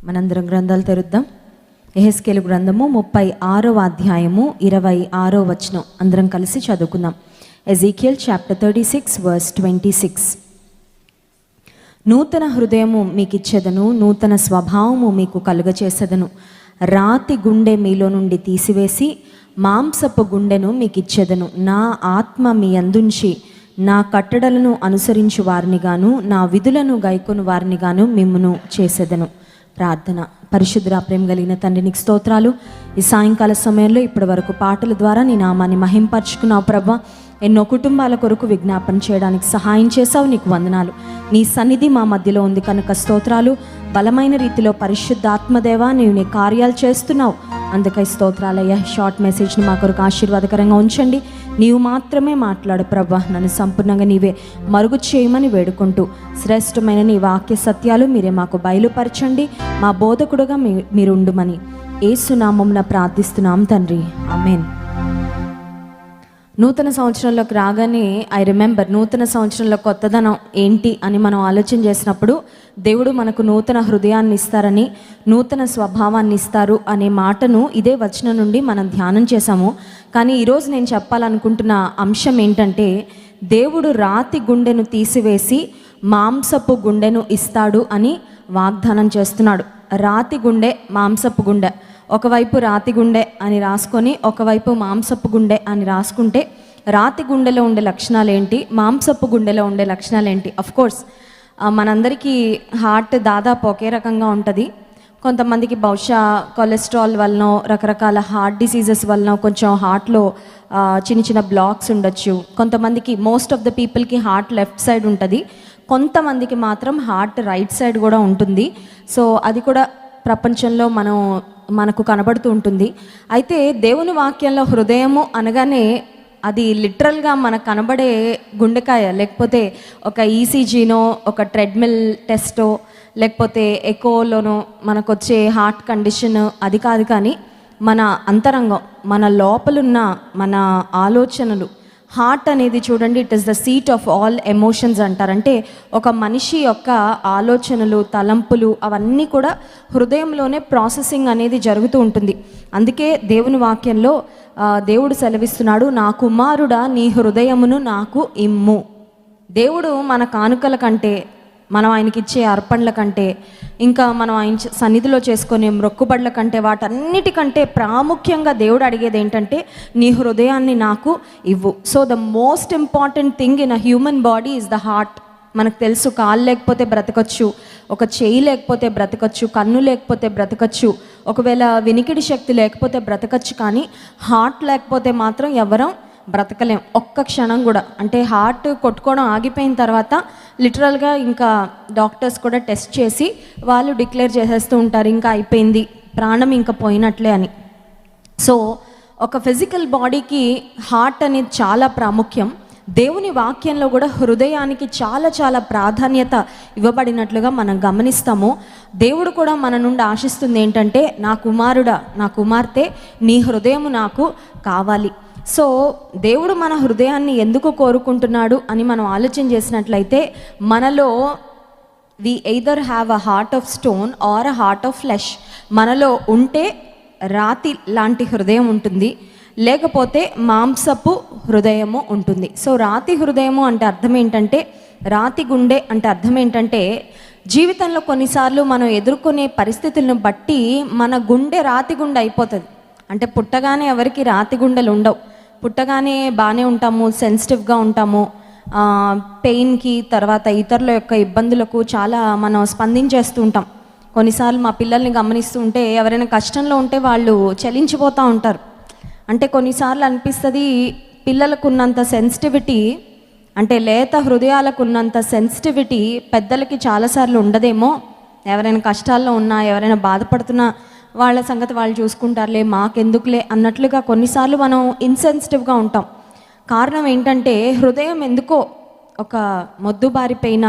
మనందరం గ్రంథాలు తెరుద్దాం. యెహెజ్కేలు గ్రంథము 36వ అధ్యాయము 26వ వచనం అందరం కలిసి చదువుకుందాం. Ezekiel chapter 36 verse 26. నూతన హృదయము మీకు ఇచ్చేదను, నూతన స్వభావము మీకు కలుగచేసేదను. రాతి గుండె మీలో నుండి తీసివేసి మాంసపు గుండెను మీకు ఇచ్చేదను. నా ఆత్మ మీ అందుంచి నా కట్టడలను అనుసరించు వారిని గాను నా విధులను గైకొను వారిని గాను మిమ్మును చేసేదను. ప్రార్థన. పరిశుద్ధ ప్రేమ కలిగిన తండ్రి, నీకు స్తోత్రాలు. ఈ సాయంకాల సమయంలో ఇప్పటి వరకు పాటల ద్వారా నీ నామాన్ని మహింపరచుకున్నావు ప్రభా. ఎన్నో కుటుంబాల కొరకు విజ్ఞాపన చేయడానికి సహాయం చేసావు, నీకు వందనాలు. నీ సన్నిధి మా మధ్యలో ఉంది కనుక స్తోత్రాలు. బలమైన రీతిలో పరిశుద్ధాత్మదేవా నీవు నీ కార్యాలు చేస్తున్నావు, అందుకై స్తోత్రాలయ్యా. షార్ట్ మెసేజ్ని మా కొరకు ఆశీర్వాదకరంగా ఉంచండి. నీవు మాత్రమే మాట్లాడు ప్రభా, నన్ను సంపూర్ణంగా నీవే మరుగు చేయమని వేడుకుంటూ శ్రేష్టమైన నీ వాక్య సత్యాలు మీరే మాకు బయలుపరచండి. మా బోధకుడుగా మీరు ఉండుమని యేసు నామమున ప్రార్థిస్తున్నాం తండ్రి, ఆమేన్. నూతన సంవత్సరంలోకి రాగానే నూతన సంవత్సరంలో కొత్తదనం ఏంటి అని మనం ఆలోచన చేసినప్పుడు దేవుడు మనకు నూతన హృదయాన్ని ఇస్తారని, నూతన స్వభావాన్ని ఇస్తారు అనే మాటను ఇదే వచనం నుండి మనం ధ్యానం చేశాము. కానీ ఈరోజు నేను చెప్పాలనుకుంటున్న అంశం ఏంటంటే, దేవుడు రాతి గుండెను తీసివేసి మాంసపు గుండెను ఇస్తాడు అని వాగ్దానం చేస్తున్నాడు. రాతి గుండె, మాంసపు గుండె, ఒకవైపు రాతి గుండె అని రాసుకొని ఒకవైపు మాంసపు గుండె అని రాసుకుంటే రాతి గుండెలో ఉండే లక్షణాలు ఏంటి, మాంసపు గుండెలో ఉండే లక్షణాలు ఏంటి? అఫ్కోర్స్ మనందరికీ హార్ట్ దాదాపు ఒకే రకంగా ఉంటుంది. కొంతమందికి బహుశా కొలెస్ట్రాల్ వలనో రకరకాల హార్ట్ డిసీజెస్ వలన కొంచెం హార్ట్లో చిన్న చిన్న బ్లాక్స్ ఉండొచ్చు. కొంతమందికి, మోస్ట్ ఆఫ్ ద పీపుల్కి హార్ట్ లెఫ్ట్ సైడ్ ఉంటుంది, కొంతమందికి మాత్రం హార్ట్ రైట్ సైడ్ కూడా ఉంటుంది. సో అది కూడా ప్రపంచంలో మనకు కనబడుతూ ఉంటుంది. అయితే దేవుని వాక్యంలో హృదయము అనగానే అది లిటరల్గా మనకు కనబడే గుండెకాయ, లేకపోతే ఒక ఈసీజీనో ఒక ట్రెడ్మిల్ టెస్టో లేకపోతే ఎకోలోనో మనకు వచ్చే హార్ట్ కండిషన్ అది కాదు. కానీ మన అంతరంగం, మన లోపలున్న మన ఆలోచనలు, హార్ట్ అనేది చూడండి, it is the seat of all emotions అంటారంటే ఒక మనిషి యొక్క ఆలోచనలు, తలంపులు అవన్నీ కూడా హృదయంలోనే ప్రాసెసింగ్ అనేది జరుగుతూ ఉంటుంది. అందుకే దేవుని వాక్యంలో దేవుడు సెలవిస్తున్నాడు, నా కుమారుడా నీ హృదయమును నాకు ఇమ్ము. దేవుడు మన కానుకల కంటే, మనం ఆయనకి ఇచ్చే అర్పణల కంటే, ఇంకా మనం ఆయన సన్నిధిలో చేసుకునే మొక్కుబడుల కంటే, వాటన్నిటికంటే ప్రాముఖ్యంగా దేవుడు అడిగేది ఏంటంటే నీ హృదయాన్ని నాకు ఇవ్వు. So the most important thing in a human body is the heart. మనకు తెలుసు, కాళ్ళు లేకపోతే బ్రతకచ్చు, ఒక చెయ్యి లేకపోతే బ్రతకచ్చు, కన్ను లేకపోతే బ్రతకచ్చు, ఒకవేళ వినికిడి శక్తి లేకపోతే బ్రతకచ్చు. కానీ హార్ట్ లేకపోతే మాత్రం ఎవరం బ్రతకలేం ఒక్క క్షణం కూడా. అంటే హార్ట్ కొట్టుకోవడం ఆగిపోయిన తర్వాత లిటరల్గా ఇంకా డాక్టర్స్ కూడా టెస్ట్ చేసి వాళ్ళు డిక్లేర్ చేసేస్తూ ఉంటారు, ఇంకా అయిపోయింది, ప్రాణం ఇంకా పోయినట్లే అని. సో ఒక ఫిజికల్ బాడీకి హార్ట్ అనేది చాలా ప్రాముఖ్యం. దేవుని వాక్యంలో కూడా హృదయానికి చాలా చాలా ప్రాధాన్యత ఇవ్వబడినట్లుగా మనం గమనిస్తాము. దేవుడు కూడా మన నుండి ఆశిస్తుంది ఏంటంటే, నా కుమారుడా, నా కుమార్తె, నీ హృదయము నాకు కావాలి. సో దేవుడు మన హృదయాన్ని ఎందుకు కోరుకుంటున్నాడు అని మనం ఆలోచన చేసినట్లయితే, మనలో we either have a heart of stone or a heart of flesh. మనలో ఉంటే రాతి లాంటి హృదయం ఉంటుంది, లేకపోతే మాంసపు హృదయము ఉంటుంది. సో రాతి హృదయము అంటే అర్థం ఏంటంటే, రాతి గుండె అంటే అర్థం ఏంటంటే, జీవితంలో కొన్నిసార్లు మనం ఎదుర్కొనే పరిస్థితులను బట్టి మన గుండె రాతి గుండె అయిపోతుంది. అంటే పుట్టగానే ఎవరికి రాతి గుండెలు ఉండవు. పుట్టగానే బాగానే ఉంటాము, సెన్సిటివ్గా ఉంటాము, పెయిన్కి, తర్వాత ఇతరుల యొక్క ఇబ్బందులకు చాలా మనం స్పందించేస్తూ ఉంటాం. కొన్నిసార్లు మా పిల్లల్ని గమనిస్తూ ఉంటే ఎవరైనా కష్టంలో ఉంటే వాళ్ళు చలించిపోతూ ఉంటారు. అంటే కొన్నిసార్లు అనిపిస్తుంది, పిల్లలకు ఉన్నంత సెన్సిటివిటీ, అంటే లేత హృదయాలకు ఉన్నంత సెన్సిటివిటీ పెద్దలకి చాలాసార్లు ఉండదేమో. ఎవరైనా కష్టాల్లో ఉన్నా, ఎవరైనా బాధపడుతున్నా వాళ్ళ సంగతి వాళ్ళు చూసుకుంటారులే, మాకెందుకులే అన్నట్లుగా కొన్నిసార్లు మనం ఇన్సెన్సిటివ్గా ఉంటాం. కారణం ఏంటంటే, హృదయం ఎందుకో ఒక మొద్దుబారిపోయిన,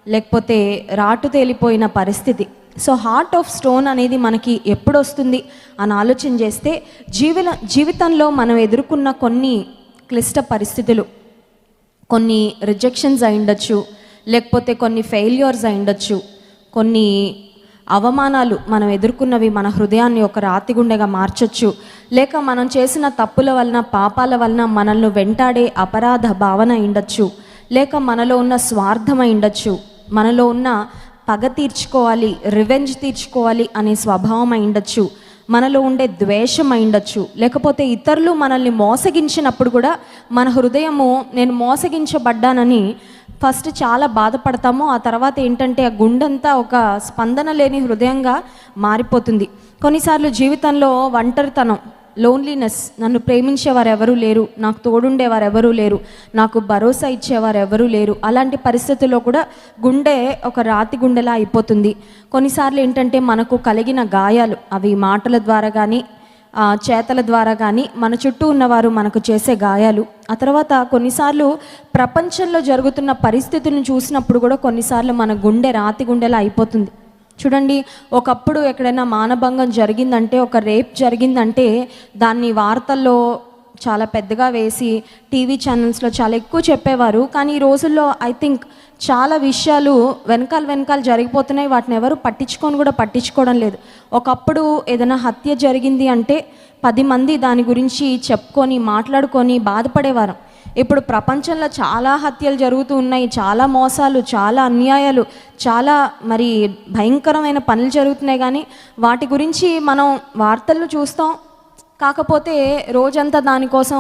లేకపోతే రాటు తేలిపోయిన పరిస్థితి. సో హార్ట్ ఆఫ్ స్టోన్ అనేది మనకి ఎప్పుడు వస్తుంది అని ఆలోచన చేస్తే, జీవితంలో మనం ఎదుర్కొన్న కొన్ని క్లిష్ట పరిస్థితులు, కొన్ని రిజెక్షన్స్ అయి ఉండొచ్చు, లేకపోతే కొన్ని ఫెయిల్యూర్స్ అయి ఉండొచ్చు, కొన్ని అవమానాలు మనం ఎదుర్కొన్నవి మన హృదయాన్ని ఒక రాతి గుండెగా మార్చొచ్చు. లేక మనం చేసిన తప్పుల వలన, పాపాల వలన మనల్ని వెంటాడే అపరాధ భావన ఉండొచ్చు. లేక మనలో ఉన్న స్వార్థం ఉండొచ్చు. మనలో ఉన్న పగ తీర్చుకోవాలి, రివెంజ్ తీర్చుకోవాలి అనే స్వభావం ఉండొచ్చు. మనలో ఉండే ద్వేషం ఉండొచ్చు. లేకపోతే ఇతరులు మనల్ని మోసగించినప్పుడు కూడా మన హృదయము నేను మోసగించబడ్డానని ఫస్ట్ చాలా బాధపడతాము. ఆ తర్వాత ఏంటంటే ఆ గుండెంతా ఒక స్పందన లేని హృదయంగా మారిపోతుంది. కొన్నిసార్లు జీవితంలో ఒంటరితనం, లోన్లీనెస్, నన్ను ప్రేమించేవారు ఎవరూ లేరు, నాకు తోడుండేవారు ఎవరూ లేరు, నాకు భరోసా ఇచ్చేవారు ఎవరూ లేరు, అలాంటి పరిస్థితుల్లో కూడా గుండె ఒక రాతి గుండెలా అయిపోతుంది. కొన్నిసార్లు ఏంటంటే మనకు కలిగిన గాయాలు, అవి మాటల ద్వారా కానీ చేతల ద్వారా కానీ, మన చుట్టూ ఉన్నవారు మనకు చేసే గాయాలు, ఆ తర్వాత కొన్నిసార్లు ప్రపంచంలో జరుగుతున్న పరిస్థితులను చూసినప్పుడు కూడా కొన్నిసార్లు మన గుండె రాతి గుండెలా అయిపోతుంది. చూడండి, ఒకప్పుడు ఎక్కడైనా మానభంగం జరిగిందంటే, ఒక రేప్ జరిగిందంటే దాన్ని వార్తల్లో చాలా పెద్దగా వేసి టీవీ ఛానల్స్లో చాలా ఎక్కువ చెప్పేవారు. కానీ ఈ రోజుల్లో ఐ థింక్ చాలా విషయాలు వెనకాల జరిగిపోతున్నాయి. వాటిని ఎవరు పట్టించుకోవడం లేదు. ఒకప్పుడు ఏదైనా హత్య జరిగింది అంటే 10 మంది దాని గురించి చెప్పుకొని మాట్లాడుకొని బాధపడేవారు. ఇప్పుడు ప్రపంచంలో చాలా హత్యలు జరుగుతూ ఉన్నాయి, చాలా మోసాలు, చాలా అన్యాయాలు, చాలా భయంకరమైన పనులు జరుగుతున్నాయి. కానీ వాటి గురించి మనం వార్తల్లో చూస్తాం. కాకపోతే రోజంతా దానికోసం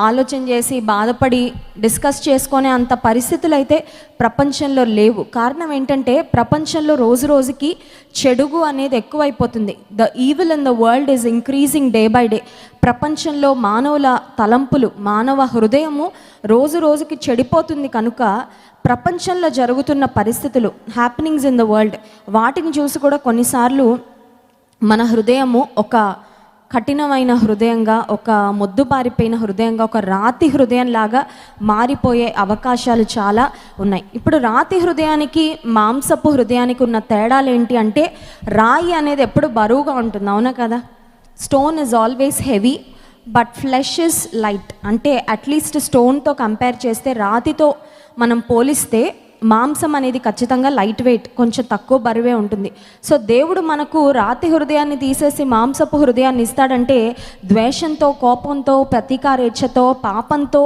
ఆలోచన చేసి బాధపడి డిస్కస్ చేసుకునే అంత పరిస్థితులు అయితే ప్రపంచంలో లేవు. కారణం ఏంటంటే ప్రపంచంలో రోజు రోజుకి చెడుగు అనేది ఎక్కువైపోతుంది. The evil in the world is increasing day by day. ప్రపంచంలో మానవుల తలంపులు, మానవ హృదయము రోజు రోజుకి చెడిపోతుంది. కనుక ప్రపంచంలో జరుగుతున్న పరిస్థితులు, హ్యాపెనింగ్స్ ఇన్ ద వరల్డ్, వాటిని చూసి కూడా కొన్నిసార్లు మన హృదయము ఒక కఠినమైన హృదయంగా, ఒక మొద్దుబారిపోయిన హృదయంగా, ఒక రాతి హృదయంలాగా మారిపోయే అవకాశాలు చాలా ఉన్నాయి. ఇప్పుడు రాతి హృదయానికి మాంసపు హృదయానికి ఉన్న తేడాలు ఏంటి అంటే, రాయి అనేది ఎప్పుడు బరువుగా ఉంటుంది, అవునా కదా? Stone is always heavy but flesh is light. అంటే అట్లీస్ట్ స్టోన్తో కంపేర్ చేస్తే, రాతితో మనం పోలిస్తే మాంసం అనేది ఖచ్చితంగా లైట్ వెయిట్, కొంచెం తక్కువ బరువే ఉంటుంది. సో దేవుడు మనకు రాతి హృదయాన్ని తీసేసి మాంసపు హృదయాన్ని ఇస్తాడంటే, ద్వేషంతో, కోపంతో, ప్రతీకారేచ్ఛతో, పాపంతో,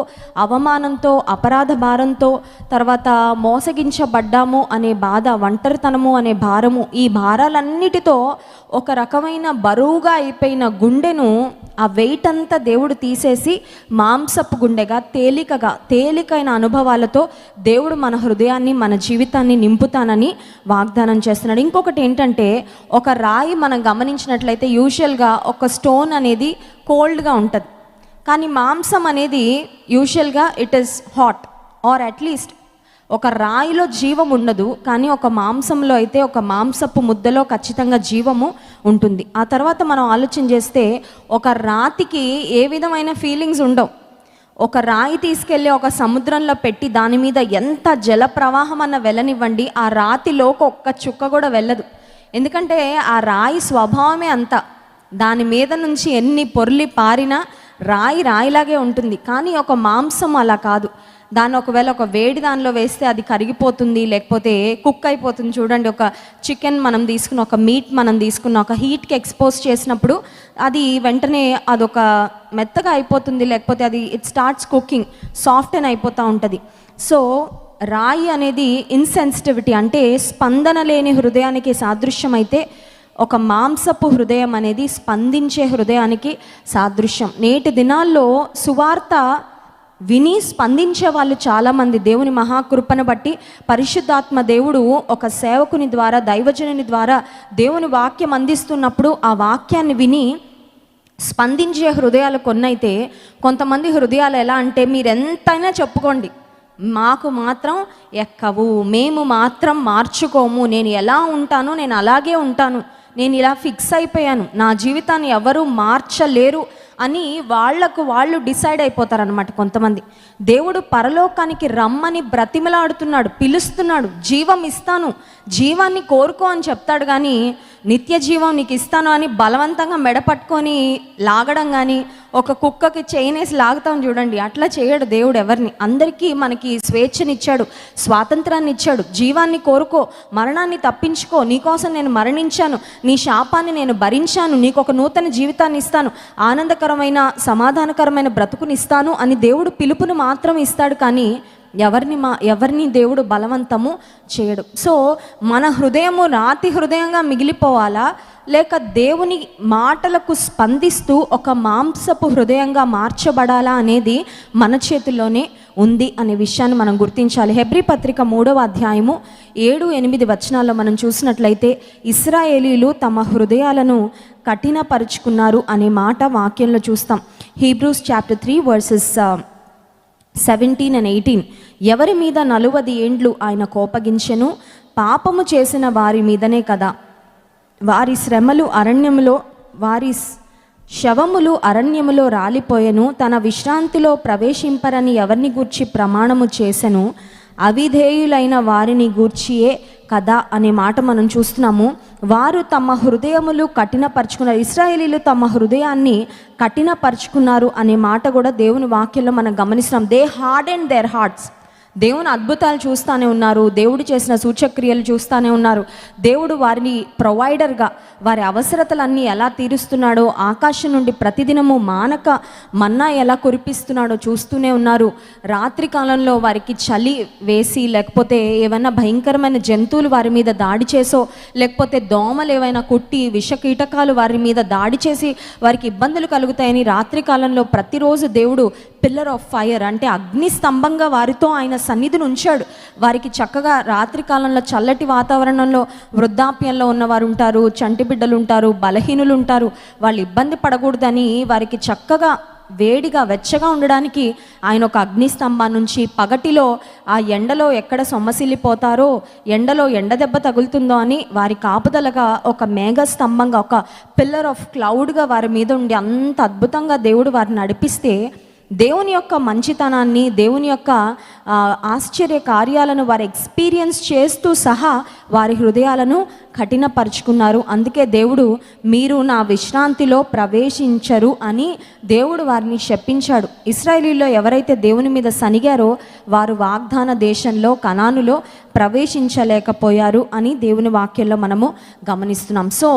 అవమానంతో, అపరాధ భారంతో, తర్వాత మోసగించబడ్డాము అనే బాధ, ఒంటరితనము అనే భారము, ఈ భారాలన్నిటితో ఒక రకమైన బరువుగా అయిపోయిన గుండెను, ఆ వెయిట్ అంతా దేవుడు తీసేసి మాంసపు గుండెగా, తేలికైన అనుభవాలతో దేవుడు మన హృదయాన్ని, మన జీవితాన్ని నింపుతానని వాగ్దానం చేస్తున్నాడు. ఇంకొకటి ఏంటంటే, ఒక రాయి మనం గమనించినట్లయితే యూజువల్గా ఒక స్టోన్ అనేది కోల్డ్గా ఉంటుంది. కానీ మాంసం అనేది యూజువల్గా it is hot, or at least ఒక రాయిలో జీవం ఉండదు, కానీ ఒక మాంసంలో అయితే, ఒక మాంసపు ముద్దలో ఖచ్చితంగా జీవము ఉంటుంది. ఆ తర్వాత మనం ఆలోచన చేస్తే, ఒక రాతికి ఏ విధమైన ఫీలింగ్స్ ఉండవు. ఒక రాయి తీసుకెళ్ళి ఒక సముద్రంలో పెట్టి దాని మీద ఎంత జల ప్రవాహం అన్న వెళ్ళనివ్వండి, ఆ రాతిలోకి ఒక్క చుక్క కూడా వెళ్ళదు. ఎందుకంటే ఆ రాయి స్వభావమే అంత. దాని మీద నుంచి ఎన్ని పొర్లి పారినా రాయిలాగే ఉంటుంది. కానీ ఒక మాంసం అలా కాదు. దాన్ని ఒకవేళ ఒక వేడి దానిలో వేస్తే అది కరిగిపోతుంది, లేకపోతే కుక్ అయిపోతుంది. చూడండి, ఒక చికెన్ మనం తీసుకున్న, ఒక మీట్ మనం తీసుకున్న, ఒక హీట్కి ఎక్స్పోజ్ చేసినప్పుడు అది వెంటనే అదొక మెత్తగా అయిపోతుంది, లేకపోతే అది ఇట్ స్టార్ట్స్ కుకింగ్, సాఫ్ట్ అని అయిపోతూ ఉంటుంది. సో రాయి అనేది ఇన్సెన్సిటివిటీ, అంటే స్పందన లేని హృదయానికి సాదృశ్యం అయితే, ఒక మాంసపు హృదయం అనేది స్పందించే హృదయానికి సాదృశ్యం. నేటి దినాల్లో సువార్త విని స్పందించే వాళ్ళు చాలామంది. దేవుని మహాకృపను బట్టి పరిశుద్ధాత్మ దేవుడు ఒక సేవకుని ద్వారా, దైవజనుని ద్వారా దేవుని వాక్యం అందిస్తున్నప్పుడు ఆ వాక్యాన్ని విని స్పందించే హృదయాలు కొన్నైతే, కొంతమంది హృదయాలు ఎలా అంటే, మీరు ఎంతైనా చెప్పుకోండి, మాకు మాత్రం ఎక్కవు, మేము మాత్రం మార్చుకోము, నేను ఎలా ఉంటానో నేను అలాగే ఉంటాను, నేను ఇలా ఫిక్స్ అయిపోయాను, నా జీవితాన్ని ఎవరు మార్చలేరు అని వాళ్ళు డిసైడ్ అయిపోతారనమాట. కొంతమంది దేవుడు పరలోకానికి రమ్మని బ్రతిమలాడుతున్నాడు, పిలుస్తున్నాడు, జీవం ఇస్తాను, జీవాన్ని కోరుకో అని చెప్తాడు. కానీ నిత్య జీవం నీకు ఇస్తాను అని బలవంతంగా మెడ పట్టుకొని లాగడం కానీ, ఒక కుక్కకి చైన్ వేసి లాగుతాం చూడండి, అట్లా చేయడు దేవుడు ఎవరిని. అందరికీ మనకి స్వేచ్ఛనిచ్చాడు, స్వాతంత్రాన్ని ఇచ్చాడు. జీవాన్ని కోరుకో, మరణాన్ని తప్పించుకో, నీకోసం నేను మరణించాను, నీ శాపాన్ని నేను భరించాను, నీకు ఒక నూతన జీవితాన్ని ఇస్తాను, ఆనందకరమైన సమాధానకరమైన బ్రతుకునిస్తాను అని దేవుడు పిలుపుని మాత్రం ఇస్తాడు. కానీ ఎవరిని దేవుడు బలవంతము చేయడు. సో మన హృదయము రాతి హృదయంగా మిగిలిపోవాలా, లేక దేవుని మాటలకు స్పందిస్తూ ఒక మాంసపు హృదయంగా మార్చబడాలా అనేది మన చేతుల్లోనే ఉంది అనే విషయాన్ని మనం గుర్తించాలి. హెబ్రీ పత్రిక 3వ అధ్యాయము 7-8 వచనాల్లో మనం చూసినట్లయితే, ఇశ్రాయేలీలు తమ హృదయాలను కఠినపరుచుకున్నారు అనే మాట వాక్యంలో చూస్తాం. Hebrews chapter 3 versus 17 and 18. ఎవరి మీద 40 ఏండ్లు ఆయన కోపగించెను, పాపము చేసిన వారి మీదనే కదా. వారి శవములు అరణ్యములో రాలిపోయెను. తన విశ్రాంతిలో ప్రవేశింపరని ఎవరిని గూర్చి ప్రమాణము చేసెను, అవిధేయులైన వారిని గూర్చియే కదా అనే మాట మనం చూస్తున్నాము. వారు తమ హృదయములు కఠినపరుచుకున్నారు, ఇశ్రాయేలీలు తమ హృదయాన్ని కఠినపరుచుకున్నారు అనే మాట కూడా దేవుని వాక్యంలో మనం గమనిస్తున్నాం. They hardened their hearts. దేవుని అద్భుతాలు చూస్తూనే ఉన్నారు, దేవుడు చేసిన సూచక్రియలు చూస్తూనే ఉన్నారు, దేవుడు వారిని ప్రొవైడర్గా వారి అవసరతలన్నీ ఎలా తీరుస్తున్నాడో, ఆకాశం నుండి ప్రతిదినము మానక మన్నా ఎలా కురిపిస్తున్నాడో చూస్తూనే ఉన్నారు. రాత్రి కాలంలో వారికి చలి వేసి, లేకపోతే ఏమైనా భయంకరమైన జంతువులు వారి మీద దాడి చేసో, లేకపోతే దోమలు ఏవైనా కుట్టి విష కీటకాలు వారి మీద దాడి చేసి వారికి ఇబ్బందులు కలుగుతాయని రాత్రి కాలంలో ప్రతిరోజు దేవుడు పిల్లర్ ఆఫ్ ఫైర్ అంటే అగ్ని స్తంభంగా వారితో ఆయన సన్నిధిని ఉంచాడు. వారికి చక్కగా రాత్రి కాలంలో చల్లటి వాతావరణంలో, వృద్ధాప్యంలో ఉన్నవారు ఉంటారు, చంటి బిడ్డలు ఉంటారు, బలహీనులు ఉంటారు, వాళ్ళు ఇబ్బంది పడకూడదని వారికి చక్కగా వేడిగా వెచ్చగా ఉండడానికి ఆయన ఒక అగ్ని స్తంభం నుంచి, పగటిలో ఆ ఎండలో ఎక్కడ సొమ్మసిల్లిపోతారో, ఎండలో ఎండ దెబ్బ తగులుతుందో అని వారి కాపుదలగా ఒక మేఘ స్తంభంగా, ఒక పిల్లర్ ఆఫ్ క్లౌడ్గా వారి మీద ఉండి అంత అద్భుతంగా దేవుడు వారిని నడిపిస్తే, దేవుని యొక్క మంచితనాన్ని, దేవుని యొక్క ఆశ్చర్య కార్యాలను వారు ఎక్స్పీరియన్స్ చేస్తూ సహా వారి హృదయాలను కఠినపరుచుకున్నారు. అందుకే దేవుడు మీరు నా విశ్రాంతిలో ప్రవేశించరు అని దేవుడు వారిని శపించాడు. ఇశ్రాయేలీలో ఎవరైతే దేవుని మీద సనిగారో వారు వాగ్దాన దేశంలో కనానులో ప్రవేశించలేకపోయారు అని దేవుని వాక్యంలో మనము గమనిస్తున్నాం. సో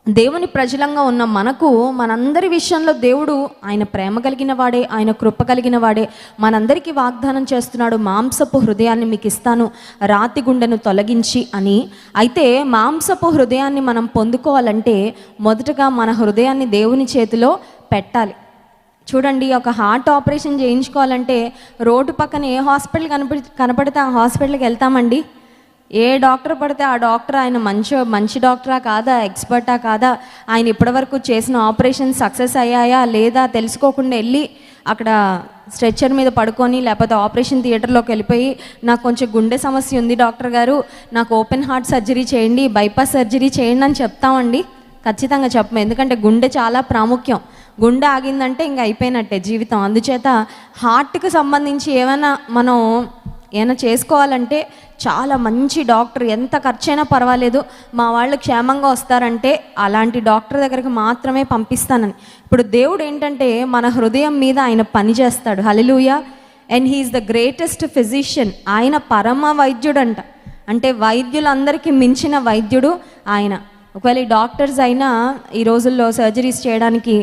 దేవుని ప్రజలంగా ఉన్న మనకు, మనందరి విషయంలో దేవుడు ఆయన ప్రేమ కలిగిన వాడే, ఆయన కృప కలిగిన వాడే. మనందరికీ వాగ్దానం చేస్తున్నాడు, మాంసపు హృదయాన్ని మీకు ఇస్తాను, రాతి గుండెను తొలగించి అని. అయితే మాంసపు హృదయాన్ని మనం పొందుకోవాలంటే మొదటగా మన హృదయాన్ని దేవుని చేతిలో పెట్టాలి. చూడండి, ఒక హార్ట్ ఆపరేషన్ చేయించుకోవాలంటే రోడ్డు పక్కన ఏ హాస్పిటల్ కనపడితే ఆ హాస్పిటల్కి వెళ్తామండి. ఏ డాక్టర్ పడితే ఆ డాక్టర్ ఆయన మంచి డాక్టరా కాదా, ఎక్స్పర్టా కాదా, ఆయన ఇప్పటివరకు చేసిన ఆపరేషన్ సక్సెస్ అయ్యాయా లేదా తెలుసుకోకుండా వెళ్ళి అక్కడ స్ట్రెచ్చర్ మీద పడుకొని, లేకపోతే ఆపరేషన్ థియేటర్లోకి వెళ్ళిపోయి, నాకు కొంచెం గుండె సమస్య ఉంది డాక్టర్ గారు, నాకు ఓపెన్ హార్ట్ సర్జరీ చేయండి, బైపాస్ సర్జరీ చేయండి అని చెప్తామండి? ఖచ్చితంగా చెప్పము. ఎందుకంటే గుండె చాలా ప్రాముఖ్యం. గుండె ఆగిందంటే ఇంక అయిపోయినట్టే జీవితం. అందుచేత హార్ట్కి సంబంధించి ఏమైనా చేసుకోవాలంటే చాలా మంచి డాక్టర్, ఎంత ఖర్చైనా పర్వాలేదు, మా వాళ్ళు క్షేమంగా వస్తారంటే అలాంటి డాక్టర్ దగ్గరికి మాత్రమే పంపిస్తానని. ఇప్పుడు దేవుడు ఏంటంటే మన హృదయం మీద ఆయన పని చేస్తాడు. హల్లెలూయా. And he is the greatest physician. ఆయన పరమ వైద్యుడంట. అంటే వైద్యులందరికీ మించిన వైద్యుడు ఆయన. ఒకవేళ ఈ డాక్టర్స్ అయినా ఈ రోజుల్లో సర్జరీస్ చేయడానికి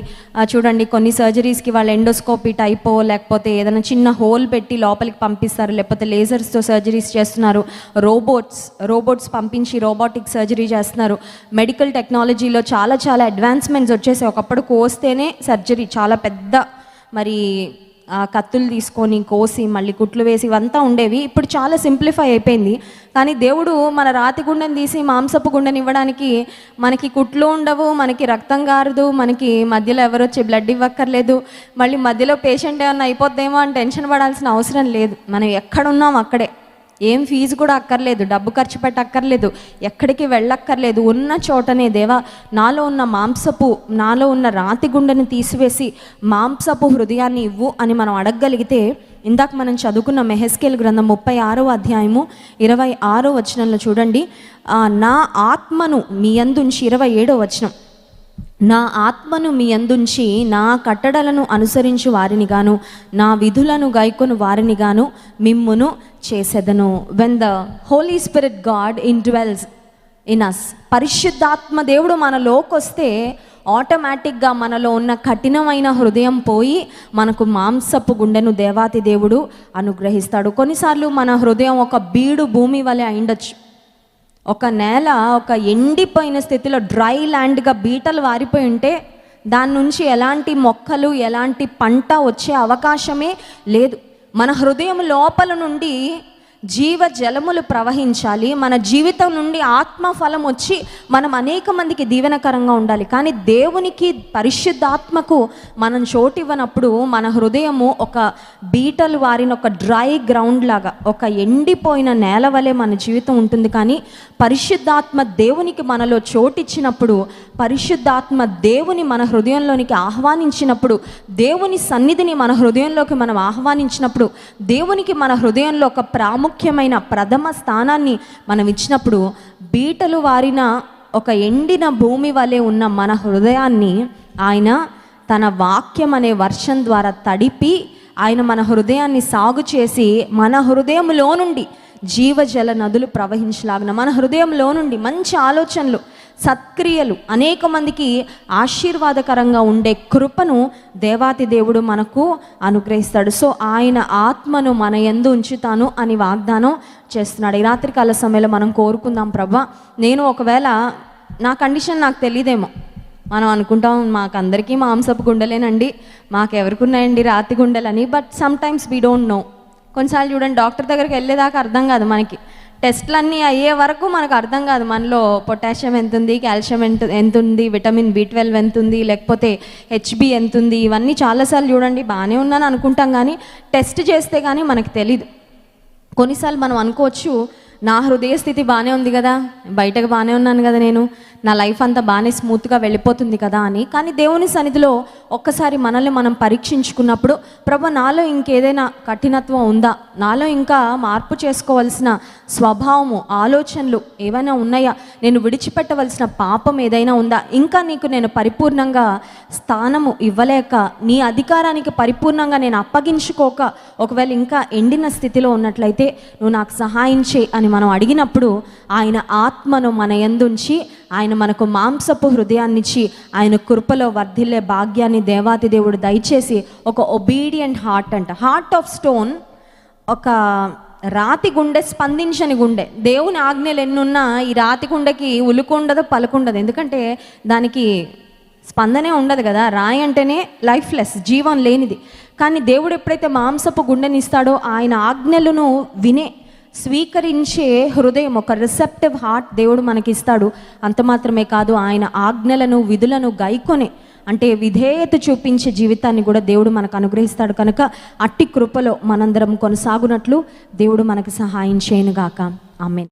చూడండి, కొన్ని సర్జరీస్కి వాళ్ళు ఎండోస్కోపీ టైపో, లేకపోతే ఏదైనా చిన్న హోల్ పెట్టి లోపలికి పంపిస్తారు, లేకపోతే లేజర్స్తో సర్జరీస్ చేస్తున్నారు, రోబోట్స్ పంపించి రోబోటిక్ సర్జరీ చేస్తున్నారు. మెడికల్ టెక్నాలజీలో చాలా అడ్వాన్స్మెంట్స్ వచ్చేసి, ఒకప్పుడు కోస్తేనే సర్జరీ, చాలా పెద్ద కత్తులు తీసుకొని కోసి మళ్ళీ కుట్లు వేసి ఇవంతా ఉండేవి. ఇప్పుడు చాలా సింప్లిఫై అయిపోయింది. కానీ దేవుడు మన రాతి గుండెని తీసి మాంసపు గుండెని ఇవ్వడానికి మనకి కుట్లు ఉండవు, మనకి రక్తం గారదు, మనకి మధ్యలో ఎవరు వచ్చి బ్లడ్ ఇవ్వక్కర్లేదు, మళ్ళీ మధ్యలో పేషెంట్ ఏమన్నా అయిపోద్దేమో అని టెన్షన్ పడాల్సిన అవసరం లేదు. మనం ఎక్కడున్నాం అక్కడే ఏం ఫీజు కూడా అక్కర్లేదు, డబ్బు ఖర్చు పెట్టక్కర్లేదు, ఎక్కడికి వెళ్ళక్కర్లేదు. ఉన్న చోటనే దేవా నాలో ఉన్న రాతి గుండెని తీసివేసి మాంసపు హృదయాన్ని ఇవ్వు అని మనం అడగగలిగితే, ఇందాక మనం చదువుకున్న మెహెస్కేలు గ్రంథం 36వ అధ్యాయము 26వ వచనంలో చూడండి, నా ఆత్మను మీ యందుంచి, 27వ వచనం, నా ఆత్మను మీ యందుంచి నా కట్టడలను అనుసరించు వారిని గాను నా విధులను గైకొను వారిని గాను మిమ్మును చేసెదను. When the holy spirit God indwells in us, పరిశుద్ధాత్మ దేవుడు మనలోకి వస్తే ఆటోమేటిక్గా మనలో ఉన్న కఠినమైన హృదయం పోయి మనకు మాంసపు గుండెను దేవాతి దేవుడు అనుగ్రహిస్తాడు. కొన్నిసార్లు మన హృదయం ఒక బీడు భూమి వలె అయిండొచ్చు. ఒక నేల ఒక ఎండిపోయిన స్థితిలో డ్రై ల్యాండ్గా బీటలు వారిపోయి ఉంటే దాని నుంచి ఎలాంటి మొక్కలు ఎలాంటి పంట వచ్చే అవకాశమే లేదు. మన హృదయం లోపల నుండి జీవ జలములు ప్రవహించాలి, మన జీవితం నుండి ఆత్మఫలం వచ్చి మనం అనేక మందికి దీవెనకరంగా ఉండాలి. కానీ దేవునికి పరిశుద్ధాత్మకు మనం చోటివ్వనప్పుడు మన హృదయము ఒక బీటలు వారిన ఒక డ్రై గ్రౌండ్ లాగా, ఒక ఎండిపోయిన నేల వలె మన జీవితం ఉంటుంది. కానీ పరిశుద్ధాత్మ దేవునికి మనలో చోటిచ్చినప్పుడు, పరిశుద్ధాత్మ దేవుని మన హృదయంలోనికి ఆహ్వానించినప్పుడు, దేవుని సన్నిధిని మన హృదయంలోకి మనం ఆహ్వానించినప్పుడు, దేవునికి మన హృదయంలో ఒక ముఖ్యమైన ప్రథమ స్థానాన్ని మనం ఇచ్చినప్పుడు, బీటలు వారిన ఒక ఎండిన భూమి వలె ఉన్న మన హృదయాన్ని ఆయన తన వాక్యం అనే వర్షం ద్వారా తడిపి, ఆయన మన హృదయాన్ని సాగు చేసి మన హృదయంలో నుండి జీవజల నదులు ప్రవహించలాగిన, మన హృదయంలో నుండి మంచి ఆలోచనలు, సత్క్రియలు, అనేక మందికి ఆశీర్వాదకరంగా ఉండే కృపను దేవాతి దేవుడు మనకు అనుగ్రహిస్తాడు. సో ఆయన ఆత్మను మన యందు ఉంచుతాను అని వాగ్దానం చేస్తున్నాడు. ఈ రాత్రికాల సమయంలో మనం కోరుకుందాం, ప్రభా నేను ఒకవేళ నా కండిషన్ నాకు తెలియదేమో, మనం అనుకుంటాం మాకందరికీ మాంసపు గుండెలేనండి, మాకెవరికి ఉన్నాయండి రాతి గుండెలని. But sometimes we don't know. కొన్నిసార్లు చూడండి, డాక్టర్ దగ్గరికి వెళ్ళేదాకా అర్థం కాదు మనకి, టెస్ట్లన్నీ అయ్యే వరకు మనకు అర్థం కాదు మనలో పొటాషియం ఎంత ఉంది, కాల్షియం ఎంత ఉంది, విటమిన్ B12 ఎంత ఉంది, లేకపోతే HB ఎంత ఉంది. ఇవన్నీ చాలాసార్లు చూడండి బాగానే ఉన్నాను అనుకుంటాం, కానీ టెస్ట్ చేస్తే కానీ మనకు తెలీదు. కొన్నిసార్లు మనం అనుకోవచ్చు, నా హృదయ స్థితి బాగానే ఉంది కదా, బయటకు బాగానే ఉన్నాను కదా, నేను నా లైఫ్ అంతా బాగానే స్మూత్గా వెళ్ళిపోతుంది కదా అని. కానీ దేవుని సన్నిధిలో ఒక్కసారి మనల్ని మనం పరీక్షించుకున్నప్పుడు, ప్రభు నాలో ఇంకేదైనా కఠినత్వం ఉందా, నాలో ఇంకా మార్పు చేసుకోవాల్సిన స్వభావము, ఆలోచనలు ఏవైనా ఉన్నాయా, నేను విడిచిపెట్టవలసిన పాపం ఏదైనా ఉందా, ఇంకా నీకు నేను పరిపూర్ణంగా స్థానము ఇవ్వలేక, నీ అధికారానికి పరిపూర్ణంగా నేను అప్పగించుకోక ఒకవేళ ఇంకా ఎండిన స్థితిలో ఉన్నట్లయితే నువ్వు నాకు సహాయం చేయి అని మనం అడిగినప్పుడు, ఆయన ఆత్మను మన యందుంచి ఆయన మనకు మాంసపు హృదయాన్నిచ్చి ఆయన కృపలో వర్ధిల్లే భాగ్యాన్ని దేవాతి దేవుడు దయచేసి ఒక ఒబీడియంట్ హార్ట్ అంట, హార్ట్ ఆఫ్ స్టోన్, ఒక రాతి గుండె, స్పందించని గుండె. దేవుని ఆజ్ఞలు ఎన్నున్నా ఈ రాతి గుండెకి ఉలుకుండదు పలుకుండదు, ఎందుకంటే దానికి స్పందనే ఉండదు కదా. రాయి అంటేనే లైఫ్లెస్, జీవం లేనిది. కానీ దేవుడు ఎప్పుడైతే మాంసపు గుండెనిస్తాడో, ఆయన ఆజ్ఞలను వినే స్వీకరించే హృదయం, ఒక రిసెప్టివ్ హార్ట్ దేవుడు మనకిస్తాడు. అంత మాత్రమే కాదు, ఆయన ఆజ్ఞలను విధులను గైకొనే, అంటే విధేయత చూపించే జీవితాన్ని కూడా దేవుడు మనకు అనుగ్రహిస్తాడు. కనుక అట్టి కృపలో మనందరం కొనసాగునట్లు దేవుడు మనకు సహాయం చేయనుగాక. ఆమేన్.